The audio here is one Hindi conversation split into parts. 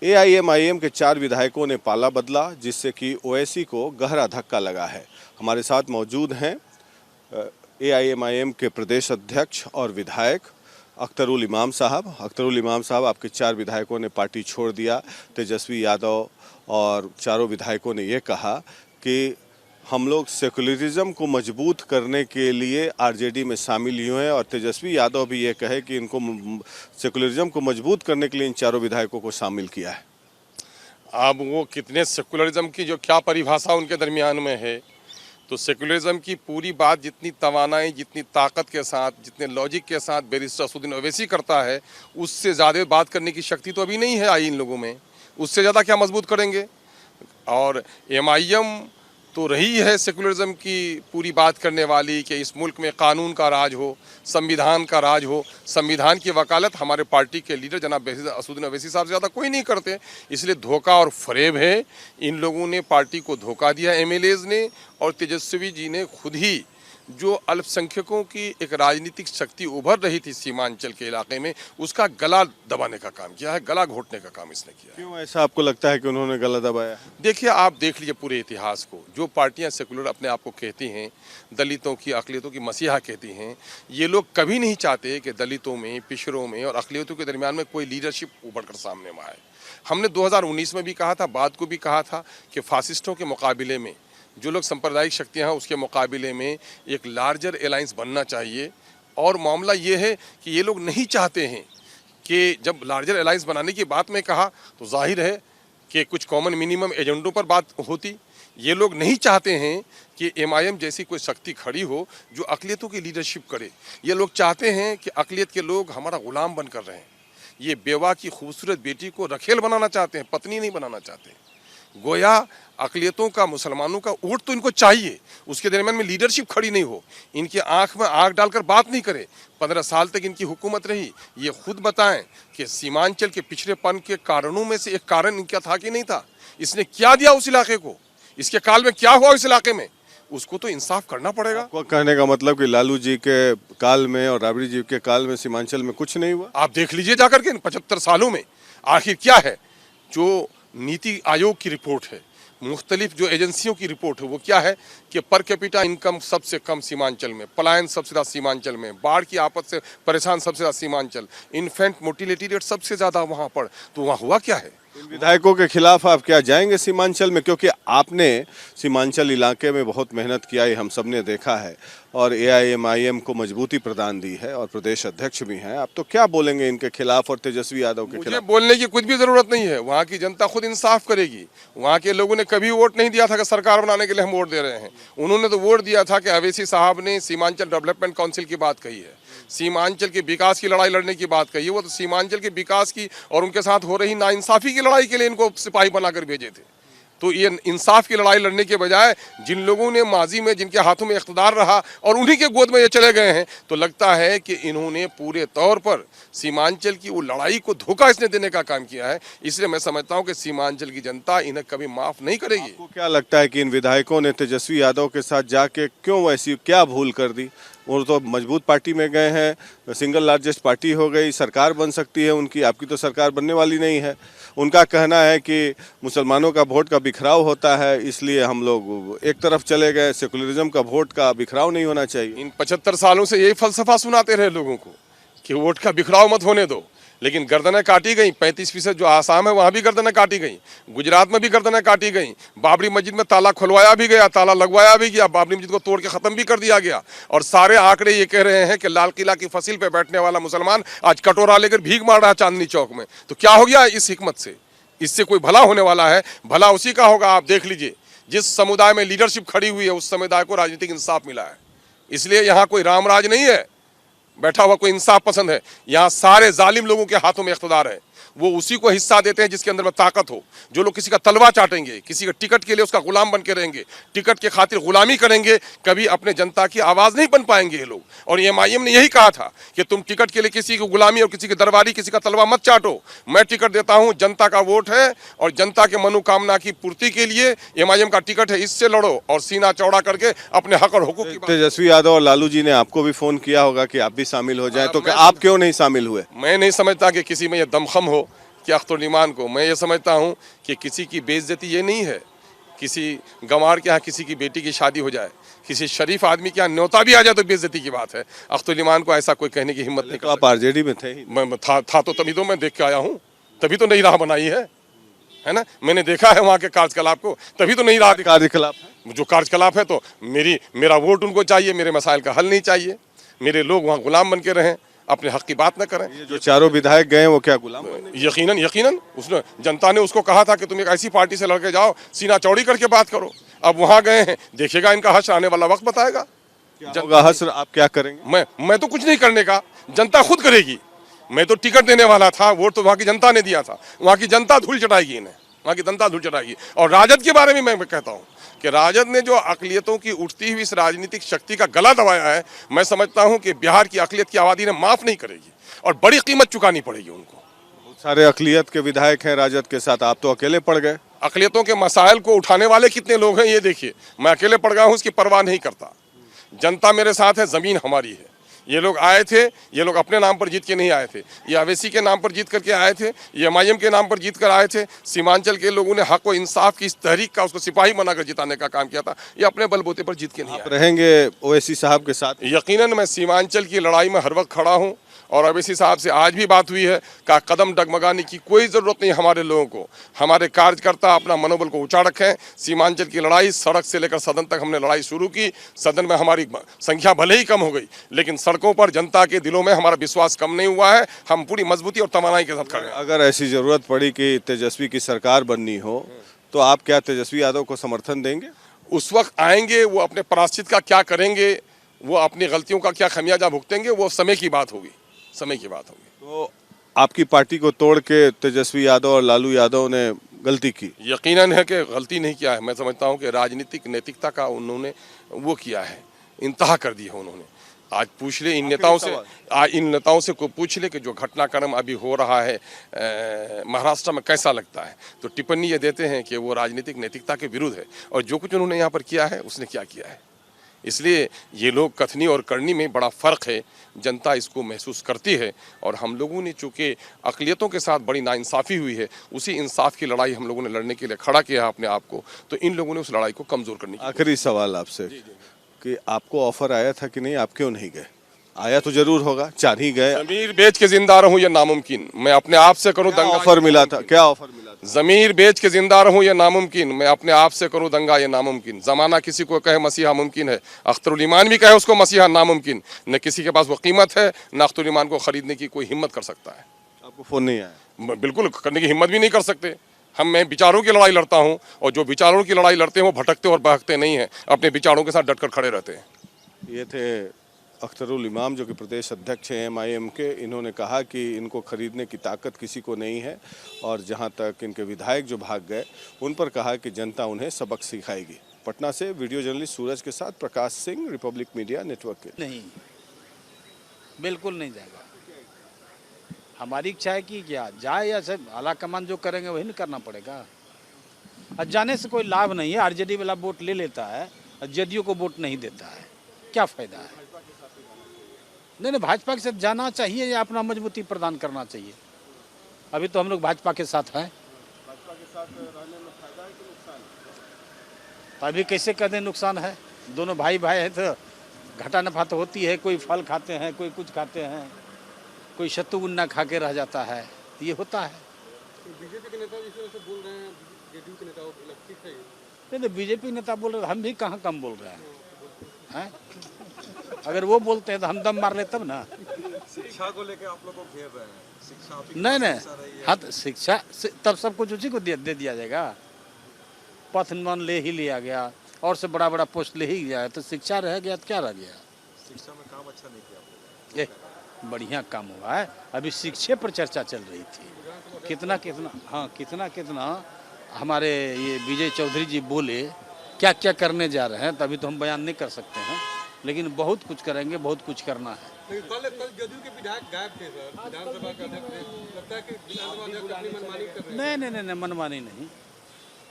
एआईएमआईएम के 4 विधायकों ने पाला बदला, जिससे कि ओवैसी को गहरा धक्का लगा है। हमारे साथ मौजूद हैं एआईएमआईएम के प्रदेश अध्यक्ष और विधायक अख्तरुल इमाम साहब। अख्तरुल इमाम साहब, आपके 4 विधायकों ने पार्टी छोड़ दिया। तेजस्वी यादव और चारों विधायकों ने ये कहा कि हम लोग सेकुलरिज्म को मजबूत करने के लिए आरजेडी में शामिल हुए हैं, और तेजस्वी यादव भी ये कहे कि इनको सेकुलरिज्म को मजबूत करने के लिए इन चारों विधायकों को शामिल किया है। अब वो कितने सेकुलरिज्म की जो क्या परिभाषा उनके दरमियान में है, तो सेकुलरिज्म की पूरी बात जितनी तवानाई, जितनी ताकत के साथ, जितने लॉजिक के साथ बैरिस्टर असदुद्दीन ओवैसी करता है, उससे ज़्यादा बात करने की शक्ति तो अभी नहीं है आई इन लोगों में। उससे ज़्यादा क्या मजबूत करेंगे? और एमआईएम तो रही है सेकुलरिज्म की पूरी बात करने वाली कि इस मुल्क में कानून का राज हो, संविधान का राज हो। संविधान की वकालत हमारे पार्टी के लीडर जनाब असदुद्दीन ओवैसी साहब से ज़्यादा कोई नहीं करते। इसलिए धोखा और फरेब है। इन लोगों ने पार्टी को धोखा दिया, एमएलएज ने, और तेजस्वी जी ने खुद ही जो अल्पसंख्यकों की एक राजनीतिक शक्ति उभर रही थी सीमांचल के इलाके में, उसका गला दबाने का काम किया है, गला घोटने का काम इसने किया है। क्यों ऐसा आपको लगता है कि उन्होंने गला दबाया? देखिए, आप देख लीजिए पूरे इतिहास को। जो पार्टियां सेकुलर अपने आप को कहती हैं, दलितों की, अक़लियतों की मसीहा कहती हैं, ये लोग कभी नहीं चाहते कि दलितों में, पिछड़ों में और अक़लियतों के दरमियान में कोई लीडरशिप उभर कर सामने में आए। हमने 2019 में भी कहा था, बाद को भी कहा था कि फासिस्टों के मुकाबले में, जो लोग सांप्रदायिक शक्तियां हैं उसके मुकाबले में एक लार्जर अलायंस बनना चाहिए। और मामला ये है कि ये लोग नहीं चाहते हैं कि जब लार्जर अलायंस बनाने की बात में कहा तो जाहिर है कि कुछ कॉमन मिनिमम एजेंडों पर बात होती। ये लोग नहीं चाहते हैं कि एमआईएम जैसी कोई शक्ति खड़ी हो जो अक़लियतों की लीडरशिप करे। ये लोग चाहते हैं कि अक़लियत के लोग हमारा गुलाम बन कर रहे हैं। ये बेवा की खूबसूरत बेटी को रखेल बनाना चाहते हैं, पत्नी नहीं बनाना चाहते। गोया अक़लियतों का, मुसलमानों का वोट तो इनको चाहिए, उसके दरमियान में लीडरशिप खड़ी नहीं हो, इनकी आंख में आंख डालकर बात नहीं करे। 15 साल तक इनकी हुकूमत रही। ये खुद बताएं कि सीमांचल के पिछड़ेपन के कारणों में से एक कारण इनका था कि नहीं था? इसने क्या दिया उस इलाके को? इसके काल में क्या हुआ इस इलाके में? उसको तो इंसाफ करना पड़ेगा। आपको कहने का मतलब कि लालू जी के काल में और राबड़ी जी के काल में सीमांचल में कुछ नहीं हुआ? आप देख लीजिए जाकर के इन 75 सालों में आखिर क्या है। जो नीति आयोग की रिपोर्ट है, मुख्तलिफ जो एजेंसियों की रिपोर्ट है, वो क्या है कि पर कैपिटा इनकम सबसे कम सीमांचल में, पलायन सबसे ज़्यादा सीमांचल में, बाढ़ की आफत से परेशान सबसे ज़्यादा सीमांचल, इन्फेंट मोर्टिलिटी रेट सबसे ज़्यादा वहाँ पर। तो वहाँ हुआ क्या है? इन विधायकों के खिलाफ आप क्या जाएंगे सीमांचल में? क्योंकि आपने सीमांचल इलाके में बहुत मेहनत किया है, हम सब ने देखा है, और एआईएमआईएम को मजबूती प्रदान दी है, और प्रदेश अध्यक्ष भी हैं। आप तो क्या बोलेंगे इनके खिलाफ और तेजस्वी यादव के खिलाफ? मुझे बोलने की कुछ भी जरूरत नहीं है। वहाँ की जनता खुद इंसाफ करेगी। वहाँ के लोगों ने कभी वोट नहीं दिया था कि सरकार बनाने के लिए हम वोट दे रहे हैं। उन्होंने तो वोट दिया था कि ओवैसी साहब ने सीमांचल डेवलपमेंट काउंसिल की बात कही है, सीमांचल के विकास की लड़ाई लड़ने की बात कही है। वो तो सीमांचल के विकास की और उनके साथ हो रही नाइंसाफी की लड़ाई के लिए इनको सिपाही बनाकर भेजे थे। तो ये इंसाफ की लड़ाई लड़ने के बजाय जिन लोगों ने माजी में, जिनके हाथों में इख्तिदार रहा और उन्हीं के गोद में ये चले गए हैं, तो लगता है कि इन्होंने पूरे तौर पर सीमांचल की वो लड़ाई को धोखा इसने देने का काम किया है। इसलिए मैं समझता हूँ कि सीमांचल की जनता इन्हें कभी माफ नहीं करेगी। आपको क्या लगता है कि इन विधायकों ने तेजस्वी यादव के साथ जाके क्यों ऐसी क्या भूल कर दी? वो तो मजबूत पार्टी में गए हैं, सिंगल लार्जेस्ट पार्टी हो गई, सरकार बन सकती है उनकी, आपकी तो सरकार बनने वाली नहीं है। उनका कहना है कि मुसलमानों का वोट का बिखराव होता है, इसलिए हम लोग एक तरफ चले गए, सेकुलरिज्म का वोट का बिखराव नहीं होना चाहिए। इन 75 सालों से यही फलसफा सुनाते रहे लोगों को कि वोट का बिखराव मत होने दो, लेकिन गर्दनें काटी गई। 35% जो आसाम है वहाँ भी गर्दनें काटी गई, गुजरात में भी गर्दनें काटी गई। बाबरी मस्जिद में ताला खुलवाया भी गया, ताला लगवाया भी गया, बाबरी मस्जिद को तोड़ के ख़त्म भी कर दिया गया। और सारे आंकड़े ये कह रहे हैं कि लाल किला की फसील पे बैठने वाला मुसलमान आज कटोरा लेकर भीख मार रहा है चांदनी चौक में। तो क्या हो गया इस हिकमत से? इससे कोई भला होने वाला है? भला उसी का होगा। आप देख लीजिए, जिस समुदाय में लीडरशिप खड़ी हुई है उस समुदाय को राजनीतिक इंसाफ मिला है। इसलिए यहाँ कोई रामराज नहीं है, बैठा हुआ कोई इंसाफ पसंद है। यहाँ सारे जालिम लोगों के हाथों में इख्तिदार है। वो उसी को हिस्सा देते हैं जिसके अंदर में ताकत हो। जो लोग किसी का तलवा चाटेंगे, किसी का टिकट के लिए उसका गुलाम बन के रहेंगे, टिकट के खातिर गुलामी करेंगे, कभी अपने जनता की आवाज़ नहीं बन पाएंगे ये लोग। और एमआईएम ने यही कहा था कि तुम टिकट के लिए किसी की गुलामी और किसी की दरबारी, किसी का तलवा मत चाटो। मैं टिकट देता हूँ, जनता का वोट है और जनता के मनोकामना की पूर्ति के लिए एमआईएम का टिकट है, इससे लड़ो और सीना चौड़ा करके अपने हक और हुकूक की बात। तेजस्वी यादव और लालू जी ने आपको भी फोन किया होगा कि आप भी शामिल हो जाए, तो क्या आप क्यों नहीं शामिल हुए? मैं नहीं समझता कि किसी में यह दमखम हो कि अख्तरुल ईमान को, मैं ये समझता हूँ कि किसी की बेइज्जती ये नहीं है किसी गंवार के यहाँ किसी की बेटी की शादी हो जाए, किसी शरीफ आदमी के यहाँ न्योता भी आ जाए तो बेइज्जती की बात है। अख्तरुल ईमान को ऐसा कोई कहने की हिम्मत नहीं तो कर आप आरजेडी में थे ही। मैं था तो तभी तो मैं देख के आया हूँ, तभी तो नई राह बनाई है ना। मैंने देखा है वहाँ के कार्यकलाप को, तभी तो नई राह कार्यकलाप है। जो कार्यकलाप है तो मेरा वोट उनको चाहिए, मेरे मसाइल का हल नहीं चाहिए, मेरे लोग वहाँ गुलाम बन के रहें, अपने हक की बात न करें। ये जो चारों विधायक गए वो क्या गुलाम बनने? यकीनन उसने जनता ने उसको कहा था कि तुम एक ऐसी पार्टी से लड़के जाओ, सीना चौड़ी करके बात करो। अब वहाँ गए हैं, देखिएगा इनका हश्र आने वाला वक्त बताएगा। होगा हश्र, आप क्या करेंगे? मैं तो कुछ नहीं करने का, जनता खुद करेगी। मैं तो टिकट देने वाला था, वोट तो वहाँ की जनता ने दिया था, वहाँ की जनता धूल चटाएगी इन्हें, वहाँ की जनता धूल चटाएगी। और राजद के बारे में मैं कहता हूँ कि राजद ने जो अकलियतों की उठती हुई इस राजनीतिक शक्ति का गला दबाया है, मैं समझता हूँ कि बिहार की अकलियत की आबादी ने माफ नहीं करेगी और बड़ी कीमत चुकानी पड़ेगी उनको। बहुत सारे अकलियत के विधायक हैं राजद के साथ, आप तो अकेले पड़ गए। अकलियतों के मसाइल को उठाने वाले कितने लोग हैं ये देखिए, मैं अकेले पड़ गया हूँ, उसकी परवाह नहीं करता। जनता मेरे साथ है, जमीन हमारी है। ये लोग आए थे, ये लोग अपने नाम पर जीत के नहीं आए थे, ये अवैसी के नाम पर जीत करके आए थे, ये एमआईएम के नाम पर जीत कर आए थे। सीमांचल के लोगों ने हक व इंसाफ की इस तहरीक का उसको सिपाही बनाकर जिताने का काम किया था। ये अपने बलबूते पर जीत के नहीं आए। रहेंगे ओवैसी साहब के साथ? यकीनन मैं सीमांचल की लड़ाई में हर वक्त खड़ा हूँ और अवैसी साहब से आज भी बात हुई है कि कदम डगमगाने की कोई ज़रूरत नहीं। हमारे लोगों को, हमारे कार्यकर्ता अपना मनोबल को ऊंचा रखें। सीमांचल की लड़ाई सड़क से लेकर सदन तक हमने लड़ाई शुरू की। सदन में हमारी संख्या भले ही कम हो गई, लेकिन सड़कों पर जनता के दिलों में हमारा विश्वास कम नहीं हुआ है। हम पूरी मजबूती और तवानाई के साथ खड़े हैं। अगर ऐसी ज़रूरत पड़ी कि तेजस्वी की सरकार बननी हो तो आप क्या तेजस्वी यादव को समर्थन देंगे? उस वक्त आएंगे, वो अपने प्रायश्चित का क्या करेंगे, वो अपनी गलतियों का क्या खमियाजा भुगतेंगे, वो समय की बात होगी, समय की बात होगी। तो आपकी पार्टी को तोड़ के तेजस्वी यादव और लालू यादव ने गलती की? यकीनन है कि गलती नहीं किया है। मैं समझता हूं कि राजनीतिक नैतिकता का उन्होंने वो किया है, इंतहा कर दी है उन्होंने। आज पूछ ले इन नेताओं से को पूछ ले कि जो घटनाक्रम अभी हो रहा है महाराष्ट्र में कैसा लगता है, तो टिप्पणी ये देते हैं कि वो राजनीतिक नैतिकता के विरुद्ध है और जो कुछ उन्होंने यहाँ पर किया है उसने क्या किया है। इसलिए ये लोग कथनी और करनी में बड़ा फ़र्क है, जनता इसको महसूस करती है। और हम लोगों ने चूँकि अक़लियतों के साथ बड़ी नाइंसाफ़ी हुई है, उसी इंसाफ की लड़ाई हम लोगों ने लड़ने के लिए खड़ा किया अपने आप को, तो इन लोगों ने उस लड़ाई को कमज़ोर करने की। आखिरी सवाल आपसे कि आपको ऑफर आया था कि नहीं, आप क्यों नहीं गए? आया तो जरूर होगा, चार ही गए। ज़मीर बेच के जिंदा रहूं ये नामुमकिन, मैं अपने आप से करूं दंगा। ऑफर मिला था, क्या ऑफर मिला था? ज़मीर बेच के जिंदा रहूं ये नामुमकिन, मैं अपने आप से करूं दंगा ये नामुमकिन। ज़माना किसी को कहे मसीहा मुमकिन है, अख्तरुल ईमान भी कहे उसको मसीहा नामुमकिन। न किसी के पास वो कीमत है, न अख्तरुल ईमान को खरीदने की कोई हिम्मत कर सकता है। आपको फोन नहीं आया? बिल्कुल करने की हिम्मत भी नहीं कर सकते। मैं विचारों की लड़ाई लड़ता हूँ और जो विचारों की लड़ाई लड़ते हैं वो भटकते और बहकते नहीं हैं, अपने विचारों के साथ डटकर खड़े रहते हैं। ये थे अख्तरुल इमाम जो कि प्रदेश अध्यक्ष हैं एमआईएम के। इन्होंने कहा कि इनको खरीदने की ताकत किसी को नहीं है और जहां तक इनके विधायक जो भाग गए उन पर कहा कि जनता उन्हें सबक सिखाएगी। पटना से वीडियो जर्नलिस्ट सूरज के साथ Prakash Singh, Republic media network के। नहीं, बिल्कुल नहीं जाएगा। हमारी इच्छा है कि क्या जाए या सब आला कमान जो करेंगे वही नहीं करना पड़ेगा। और जाने से कोई लाभ नहीं है। आरजेडी वाला वोट ले लेता है और जदयू को वोट नहीं देता है, क्या फायदा है? नहीं, भाजपा के साथ जाना चाहिए या अपना मजबूती प्रदान करना चाहिए। अभी तो हम लोग भाजपा के साथ हैं। भाजपा के साथ रहने में फायदा है कि नुकसान? तो अभी कैसे कहते हैं नुकसान है? दोनों भाई भाई है तो घाटा नफा तो होती है। कोई फल खाते हैं, कोई कुछ खाते हैं, कोई शत्रुगुन्ना खा के रह जाता है, तो ये होता है। बीजेपी के नेता जिस बोल रहे हैं, जेडीयू के नेताओं को लगती है? नहीं, बीजेपी नेता बोल रहे, हम भी कहाँ कम बोल रहे हैं? अगर वो बोलते हैं तो हम दम मार ले तब ना। शिक्षा को लेकर आप लोग को घेर रहे हैं, शिक्षा नहीं, हाँ तो शिक्षा तब सब कुछ उसी को दे दिया जाएगा। पथ निर्माण ले ही लिया गया और से बड़ा बड़ा पोस्ट ले ही गया, तो शिक्षा रह गया तो क्या रह गया? शिक्षा में काम अच्छा नहीं किया आप लोगों ने। बढ़िया काम हुआ है। अभी शिक्षा पर चर्चा चल रही थी, कितना कितना हमारे ये विजय चौधरी जी बोले क्या क्या करने जा रहे हैं, तभी तो हम बयान नहीं कर सकते हैं, लेकिन बहुत कुछ करेंगे, बहुत कुछ करना है। कल जदयू के विधायक गायब थे सर, विधानसभा के अध्यक्ष, लगता है कि विधानसभा अध्यक्ष अपनी मनमानी कर रहे हैं। नहीं,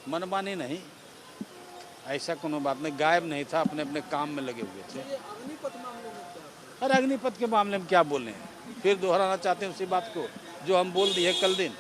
मनमानी नहीं, ऐसा कोनो बात नहीं। गायब नहीं था, अपने अपने काम में लगे हुए थे। अरे अग्निपथ के मामले में क्या बोले हैं? फिर दोहराना चाहते हैं उसी बात को जो हम बोल दिए कल दिन।